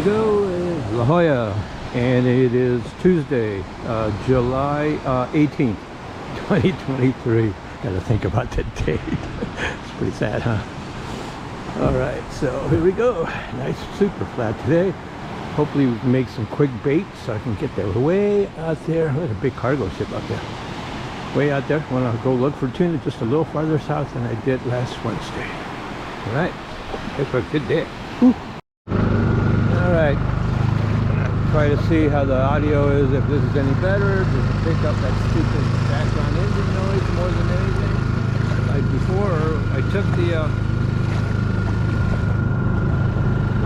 go, La Jolla, and it is Tuesday, July 18th, 2023. Gotta think about that date. It's pretty sad, huh? Alright, so here we go. Nice super flat today. Hopefully we can make some quick bait so I can get there way out there. Look at a big cargo ship out there. Way out there. I want to go look for tuna just a little farther south than I did last Wednesday. Alright, it's a good day. Alright, try to see how the audio is, if this is any better. Does it pick up that stupid background engine noise more than anything? Like before, I took the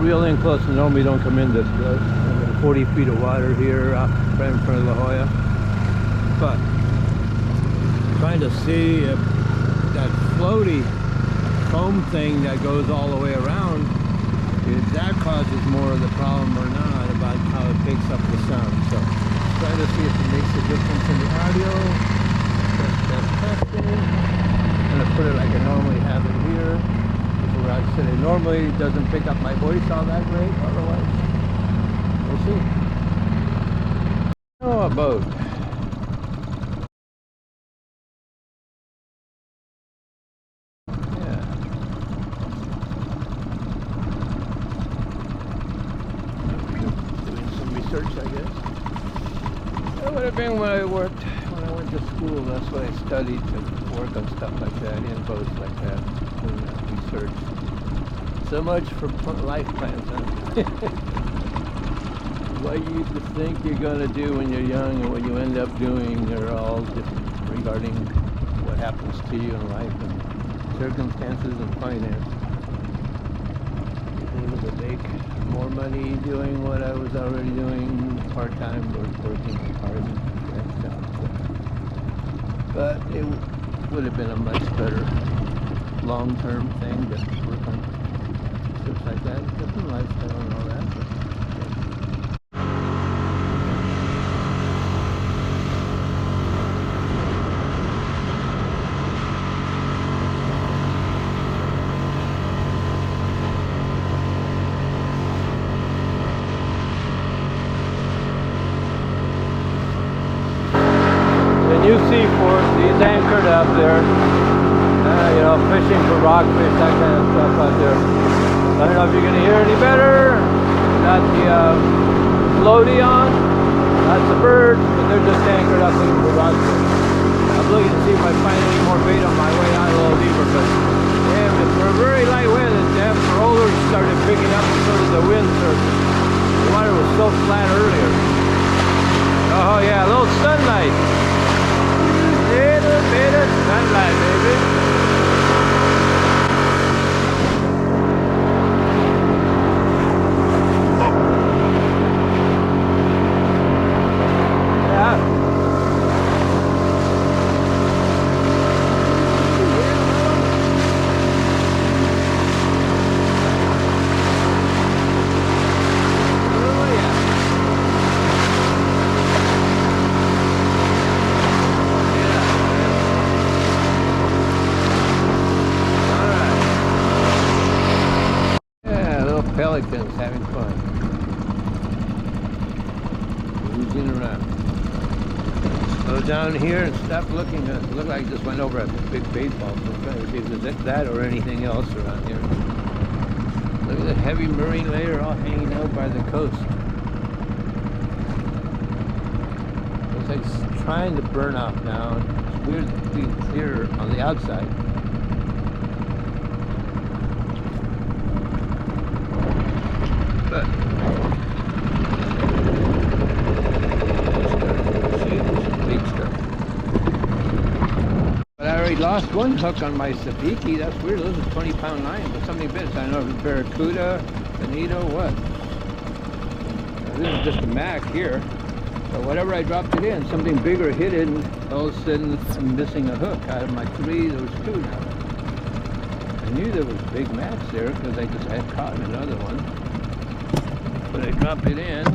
reel in close, and normally don't come in this close. 40 feet of water here right in front of La Jolla. But trying to see if that floaty foam thing that goes all the way around, if that causes more of the problem or not, about how it picks up the sound. So trying to see if it makes a difference in the audio. That's testing. I'm gonna put it like I normally have it here. Where I said it normally doesn't pick up my voice all that great, otherwise we'll see. Oh, a boat. Yeah. Doing some research, I guess. That would have been when I went to school. That's what I studied, to work on stuff like that, in boats like that, doing that research. So much for life plans, huh? What you think you're going to do when you're young and what you end up doing, they're all different regarding what happens to you in life and circumstances and finance. I was able to make more money doing what I was already doing part-time, or working hard and stuff. But it would have been a much better long-term thing to work on stuff like that, different lifestyle and all that. But, the new seaport, he's anchored up there. You know, fishing for rockfish, that kind of stuff out there. I don't know if you're going to hear any better. Got the floaty on. That's the birds, but they're just anchored up looking for rockfish. I'm looking to see if I find any more bait on my way out a little deeper, but damn, if we're very light wind, the damn rollers started picking up because of the wind surface. The water was so flat earlier. Oh yeah, a little sunlight. Little bit of sunlight, baby. Pelicans having fun. Cruising around. Go down here and stop looking. It looked like I just went over a big baseball. So I'm trying to see if there's that or anything else around here. Look at the heavy marine layer all hanging out by the coast. Looks like it's trying to burn off now. It's weird to be clear on the outside. But I already lost one hook on my sabiki. That's weird. Those are 20-pound line, but something bits. I don't know if it's barracuda, bonito, what. This is just a mac here. But whatever I dropped it in, something bigger hit it, and all of a sudden I'm missing a hook. Out of my 3, there was 2 now. I knew there was big macs there because I just had caught another one. But I drop it in.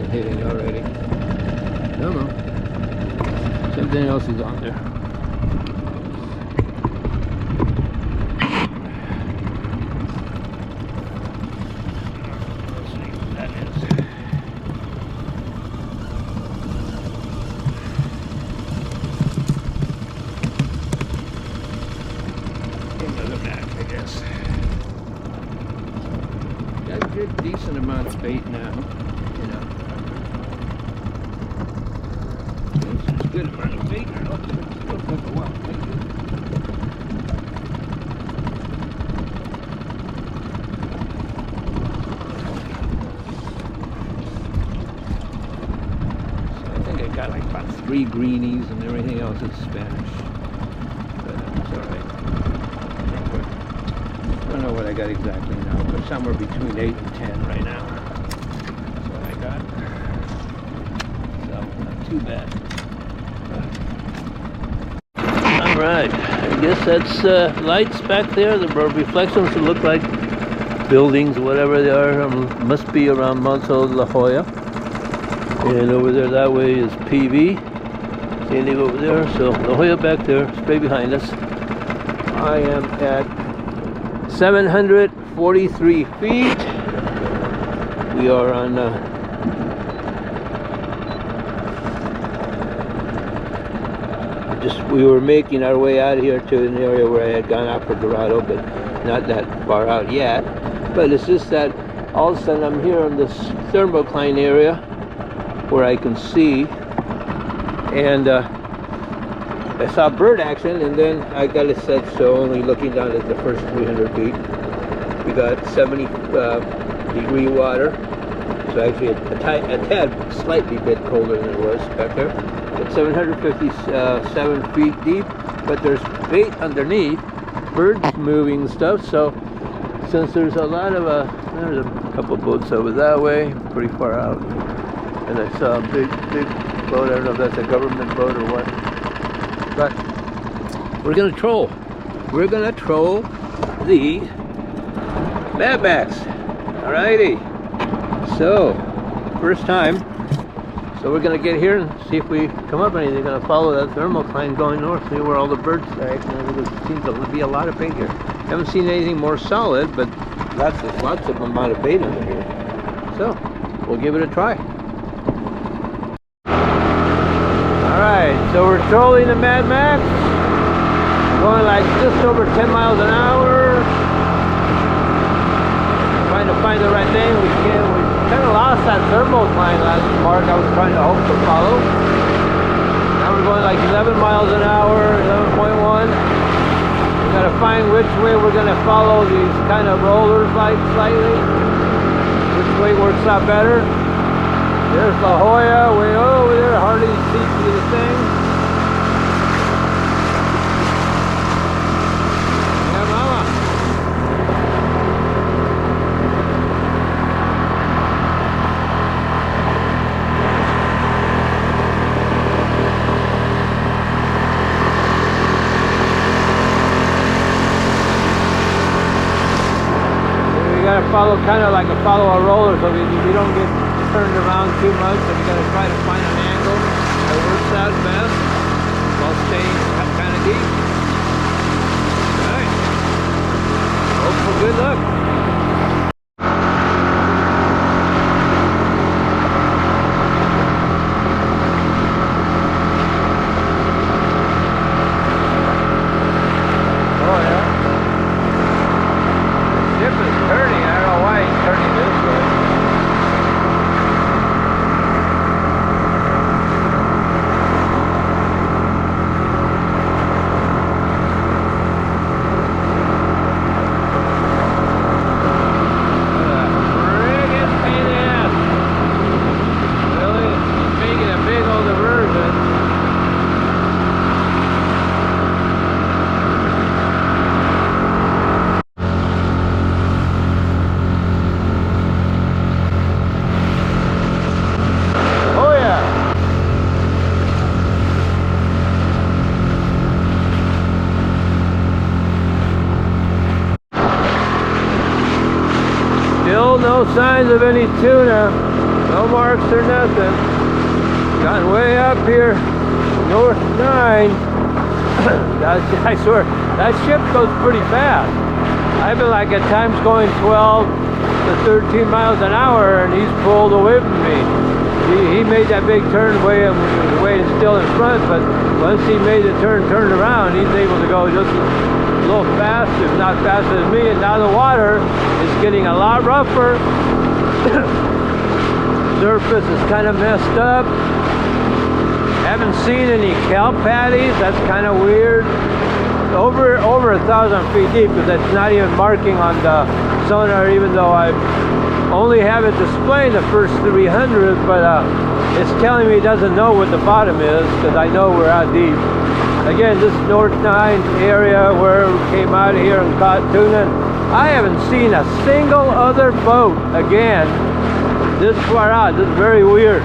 been hitting already. No, no. Something else is on there. Let's see what that is. Another mat, I guess. Got a good, decent amount of bait now. You know. It's a good amount of bait. It'll take a while. So I think I got like about 3 greenies and everything else is Spanish. But it's alright. I don't know what I got exactly now, but somewhere between 8 and 10 right now. That's what I got. So, not too bad. Alright, I guess that's lights back there. The reflections that look like buildings, whatever they are. Must be around Monte La Jolla. And over there, that way is PV. Standing over there. So, La Jolla back there, straight behind us. I am at 743 feet. We are on we were making our way out here to an area where I had gone out for Dorado, but not that far out yet. But it's just that all of a sudden I'm here in this thermocline area where I can see, and I saw bird action, and then I got it set so only looking down at the first 300 feet. We got 70 degree water, so actually a tad slightly bit colder than it was back there. It's 757 feet deep, but there's bait underneath, birds moving and stuff. So since there's a lot of there's a couple boats over that way, pretty far out, and I saw a big boat. I don't know if that's a government boat or what. But we're gonna troll. We're gonna troll the madbacks. Alrighty. So, first time. So we're gonna get here and see if we come up anything. They're gonna follow that thermocline going north, see where all the birds are. There seems to be a lot of bait here. Haven't seen anything more solid, but lots of amount of bait under here. So we'll give it a try. Alright, so we're trolling the Mad Max, going like just over 10 miles an hour, trying to find the right thing. We kind of lost that thermocline last part I was trying to hope to follow. Now we're going like 11 miles an hour, 11.1. We gotta find which way we're gonna follow these kind of rollers like slightly. Which way works out better. There's La Jolla way over there, hardly see the thing. Yeah, mama. We gotta follow, kind of like follow a roller, so we don't get turned around too much, so we got to try to find an angle that works out best while staying kind of deep. Alright. Hope for good luck. Oh yeah. The ship is turning. I don't know why he's turning this way. No signs of any tuna. No marks or nothing. Gotten way up here, North 9. I swear, that ship goes pretty fast. I've been like at times going 12 to 13 miles an hour, and he's pulled away from me. He made that big turn way still in front, but once he made the turn, turned around, he's able to go just a little fast, if not faster than me. And now the water is getting a lot rougher. Surface is kind of messed up. Haven't seen any kelp patties. That's kind of weird. Over 1,000 feet deep, because that's not even marking on the sonar, even though I only have it displaying the first 300, but it's telling me it doesn't know what the bottom is, because I know we're out deep. Again, this is North 9 area where we came out of here and caught tuna. I haven't seen a single other boat again this far out. This is very weird.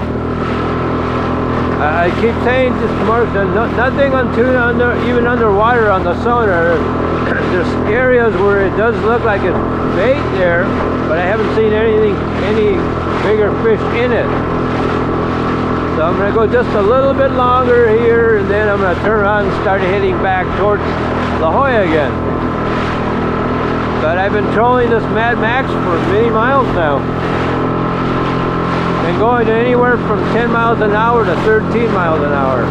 I keep saying just marks, nothing on tuna even underwater on the sonar. There's areas where it does look like it's bait there, but I haven't seen any bigger fish in it. So I'm going to go just a little bit longer here, and then I'm going to turn around and start heading back towards La Jolla again. But I've been trolling this Mad Max for many miles now. Been going anywhere from 10 miles an hour to 13 miles an hour.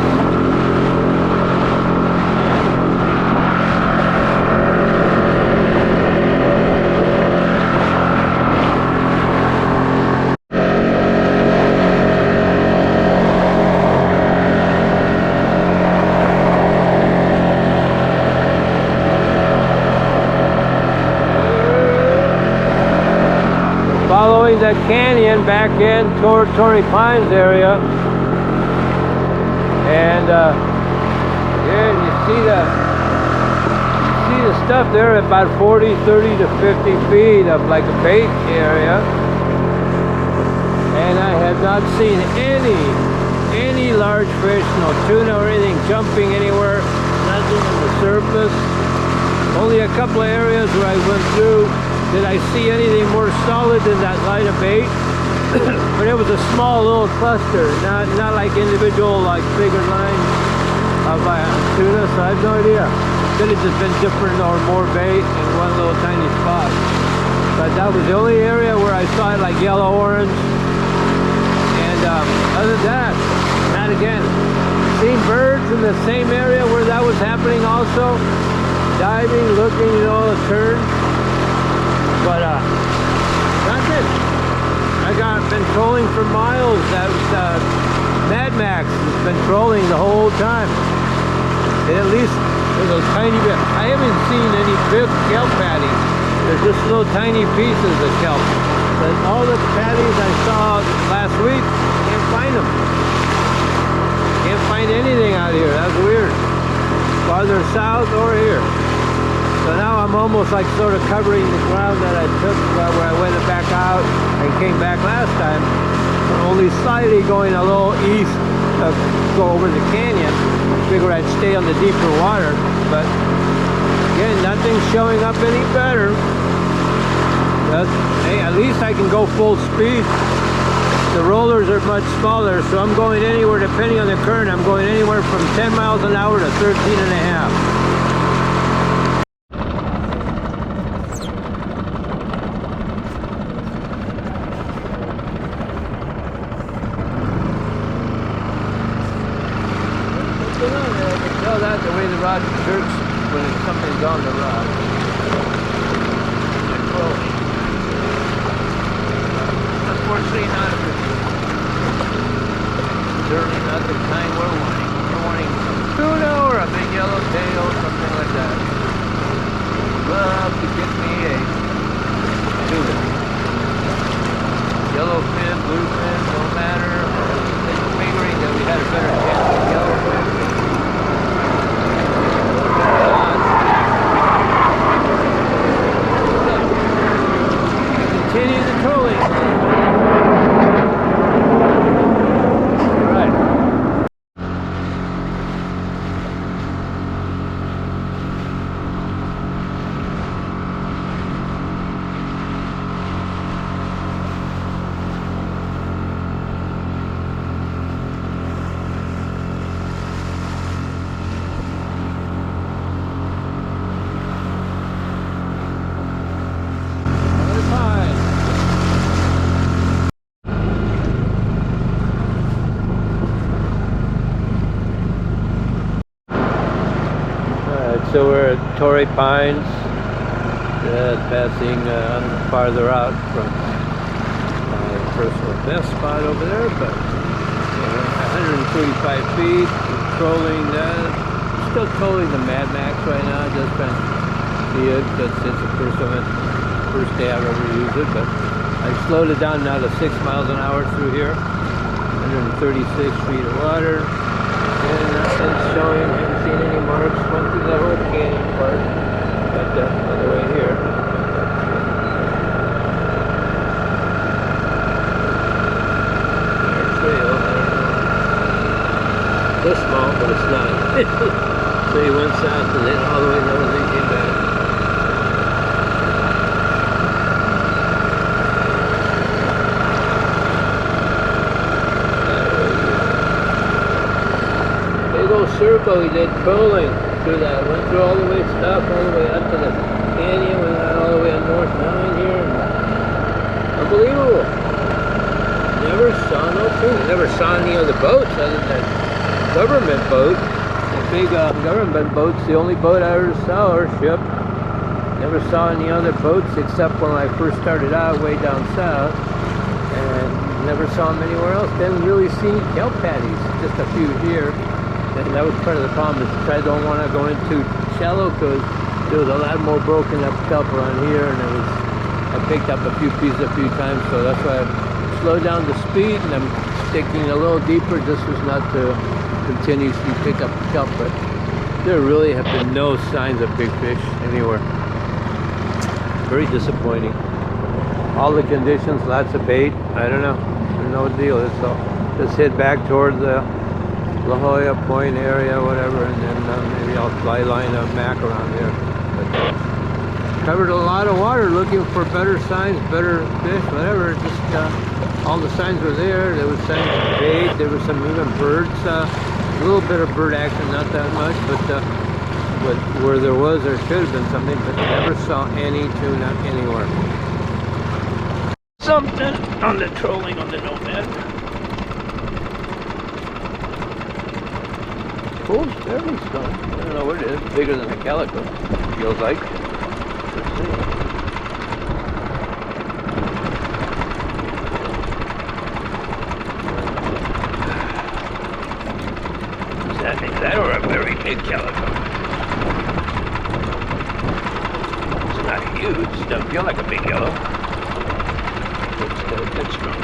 Following the canyon back in toward Torrey Pines area, and yeah, you see the stuff there at about 40, 30 to 50 feet of like a bait area, and I have not seen any large fish, no tuna or anything jumping anywhere, nothing on the surface. Only a couple of areas where I went through did I see anything more solid than that line of bait. But it was a small little cluster, not like individual, like bigger lines of tuna, so I have no idea. Could have just been different or more bait in one little tiny spot. But that was the only area where I saw it like yellow-orange. And other than that, not again. Seen birds in the same area where that was happening also. Diving, looking, you know, a turn. But that's it. Been trolling for miles. That was Mad Max has been trolling the whole time. And at least there's a tiny bit. I haven't seen any big kelp patties. There's just little tiny pieces of kelp. But all the patties I saw last week, can't find them. Can't find anything out here. That's weird. Farther south or here. So now I'm almost like sort of covering the ground that I took where I went back out and came back last time. Only slightly going a little east to go over the canyon. Figure I'd stay on the deeper water, but again, nothing's showing up any better. But hey, at least I can go full speed. The rollers are much smaller, so I'm going anywhere, depending on the current, I'm going anywhere from 10 miles an hour to 13 and a half. That the way the rod jerks when something's on the rod. Well, unfortunately not a good deal. Certainly not the kind we're wanting. We're wanting some tuna or a big yellowtail, something like that. Love to get me a tuna. Yellowfin, bluefin, no matter. Figuring that we had a better chance of yellowfin. Continue the trolling. All right. Torrey Pines. Passing farther out from my personal best spot over there, but 135 feet, trolling that. Still trolling the Mad Max right now, just trying to see it, because it's the first day I've ever used it, but I slowed it down now to 6 miles an hour through here, 136 feet of water, and nothing's showing, haven't seen any marks, went through the whole canyon part, got that on the way here. This small, but it's not. So he went south and then all the way north and came back. Big old circle he did trolling through that. Went through all the way, stopped all the way up to the canyon, went all the way on North Mountain here. Unbelievable. Never saw no tuna. Never saw any other boats other than government boat. The big government boat's the only boat I ever saw, or ship. Never saw any other boats except when I first started out way down south, and never saw them anywhere else. Didn't really see any kelp patties, just a few here. And that was part of the problem, is I don't want to go in too shallow, because there was a lot more broken up kelp around here, and I picked up a few pieces a few times, so that's why I slowed down the speed, and I'm sticking a little deeper just as not to continuously pick up kelp, but there really have been no signs of big fish anywhere. Very disappointing. All the conditions, lots of bait. I don't know. No deal. So just head back toward the La Jolla Point area, whatever, and then maybe I'll fly line a mac around there. But, covered a lot of water looking for better signs, better fish, whatever. Just all the signs were there. There was signs of bait. There was some even birds. A little bit of bird action, not that much, but where there was, there should have been something, but never saw any tuna anywhere. Something on the trolling on the Nomad. Cool, fairly strong. I don't know what it is. Bigger than a calico, feels like. Let's see. That or a very big calico. It's not huge, doesn't feel like a big yellow. It's still a bit strong.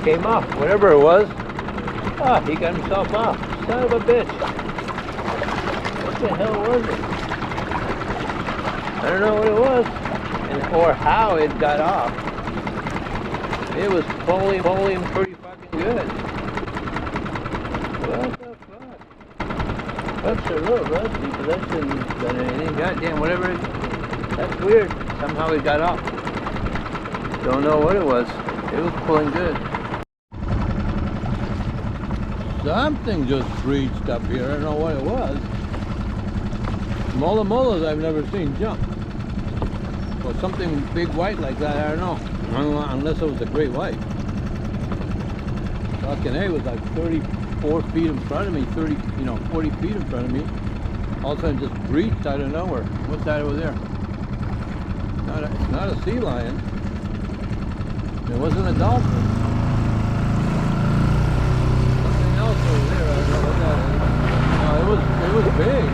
Came off, whatever it was. Ah, he got himself off. Son of a bitch. What the hell was it? I don't know what it was, or how it got off. It was pulling pretty fucking good. What the fuck? That's a little rusty, but that shouldn't have done anything. Goddamn, whatever it is. That's weird. Somehow it got off. Don't know what it was. It was pulling good. Something just breached up here. I don't know what it was. Molas I've never seen jump. Or something big white like that, I don't know. Unless it was a great white. Fucking A was like 34 feet in front of me, 40 feet in front of me. All of a sudden just breached out of nowhere. What's that over there? It's not a sea lion. It wasn't a dolphin. Over there, I don't know what that is. No, it was big.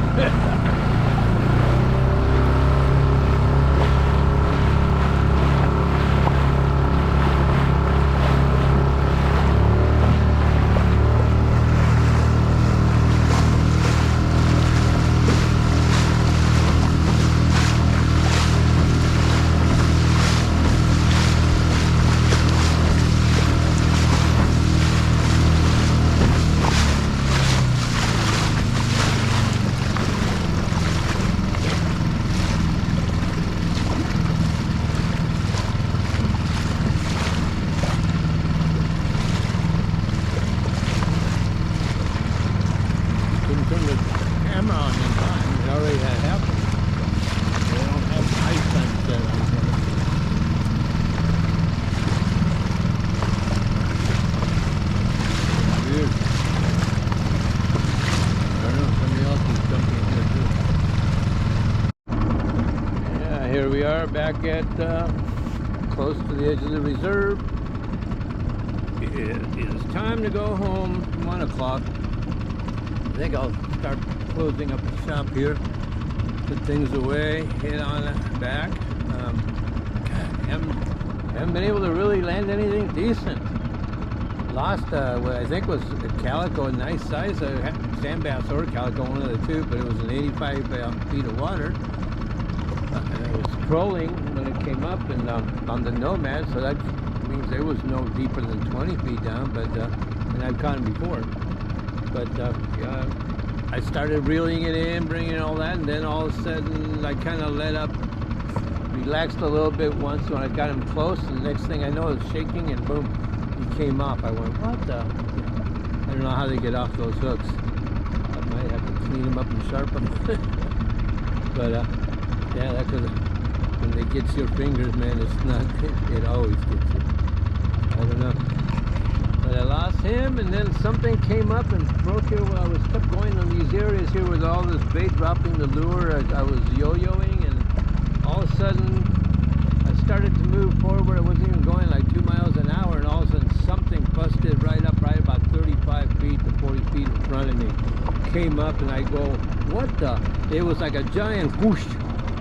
are back at close to the edge of the reserve. It is time to go home. 1 o'clock. I think I'll start closing up the shop here, put things away, head on back. Haven't been able to really land anything decent. Lost what I think was a calico, a nice size, sand bass or calico, one of the two, but it was an 85 feet of water. And I was trolling when it came up and on the Nomad, so that means there was no deeper than 20 feet down, but and I've caught them before. But I started reeling it in, bringing all that, and then all of a sudden I kind of let up, relaxed a little bit once when I got him close, and the next thing I know, it was shaking, and boom, he came off. I went, what the? I don't know how they get off those hooks. I might have to clean them up and sharpen them. But yeah, that's when they get your fingers, man, it's not, it always gets you. I don't know. But I lost him, and then something came up and broke here while I was kept going on these areas here with all this bait dropping the lure. I was yo-yoing, and all of a sudden I started to move forward. I wasn't even going like 2 miles an hour, and all of a sudden something busted right about 35 feet to 40 feet in front of me. Came up, and I go, what the? It was like a giant whoosh,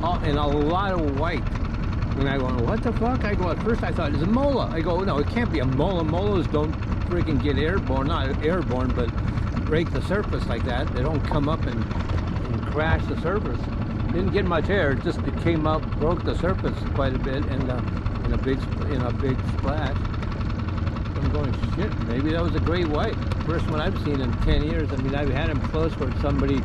and a lot of white. And I go, what the fuck? I go, at first I thought it's a mola. I go, no, it can't be a mola. Molas don't freaking get airborne, not airborne, but break the surface like that. They don't come up and crash the surface. Didn't get much air, just it came up, broke the surface quite a bit, and in a big splash. So I'm going, shit, maybe that was a great white. First one I've seen in 10 years. I mean, I've had him close where somebody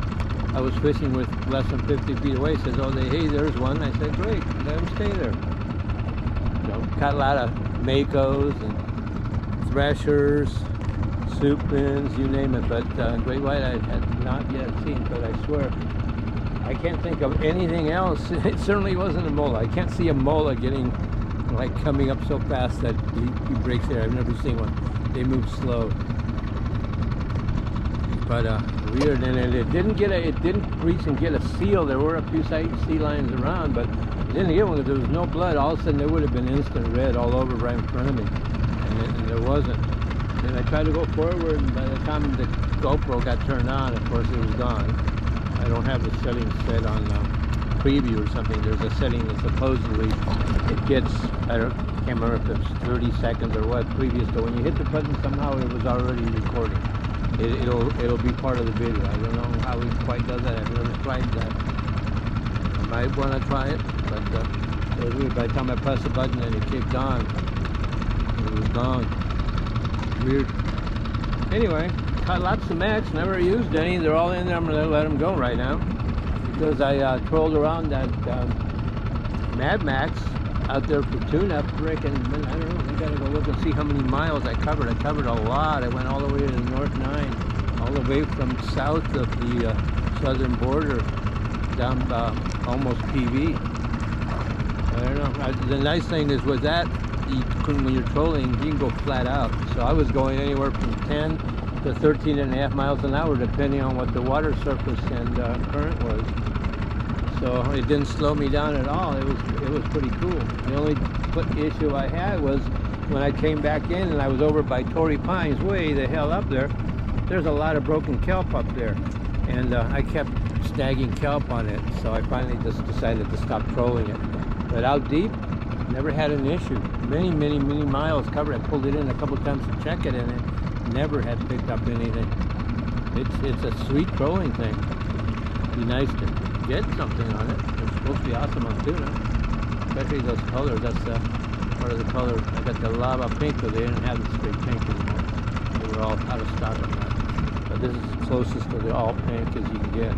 I was fishing with less than 50 feet away says, oh, hey, there's one. I said, great, let him stay there. So, caught a lot of makos and threshers, soup pins, you name it, but great white I had not yet seen, but I swear, I can't think of anything else. It certainly wasn't a mola. I can't see a mola getting, like, coming up so fast that he breaks air. I've never seen one. They move slow. But weird, and it didn't reach and get a seal. There were a few sea lions around, but it didn't get one because there was no blood. All of a sudden, there would have been instant red all over right in front of me, and there wasn't. And I tried to go forward, and by the time the GoPro got turned on, of course, it was gone. I don't have the settings set on preview or something. There's a setting that supposedly it gets, can't remember if it's 30 seconds or what previous, but when you hit the button, somehow it was already recording. It'll be part of the video. I don't know how he quite does that. I've never tried that. I might want to try it, but it was weird. By the time I pressed the button and it kicked on, it was gone. Weird. Anyway, caught lots of max. Never used any. They're all in there. I'm gonna let them go right now because I trolled around that Mad Max out there for tuna. Frickin', I don't know. I gotta go look and see how many miles I covered. I covered a lot. I went all the way to the North 9, all the way from south of the southern border down almost PV. I don't know. The nice thing is with that, when you're trolling, you can go flat out. So I was going anywhere from 10 to 13 and a half miles an hour, depending on what the water surface and current was. So it didn't slow me down at all. It was pretty cool. The only issue I had was when I came back in and I was over by Torrey Pines, way the hell up there. There's a lot of broken kelp up there, and I kept snagging kelp on it. So I finally just decided to stop trolling it. But out deep, never had an issue. Many miles covered. I pulled it in a couple times to check it, and it never had picked up anything. It's a sweet trolling thing. It'd be nice to get something on it. It's supposed to be awesome on tuna, especially those colors. That's part of the color. I got the lava pink, but they didn't have the straight pink anymore. They were all out of stock on that. But this is closest to the all pink as you can get.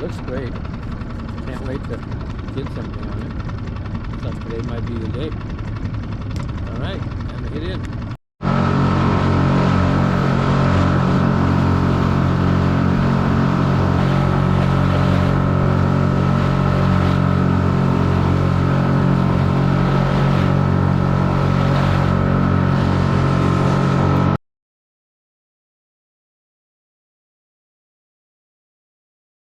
Looks great. Can't wait to get something on it. So today might be the day. All right, time to hit in.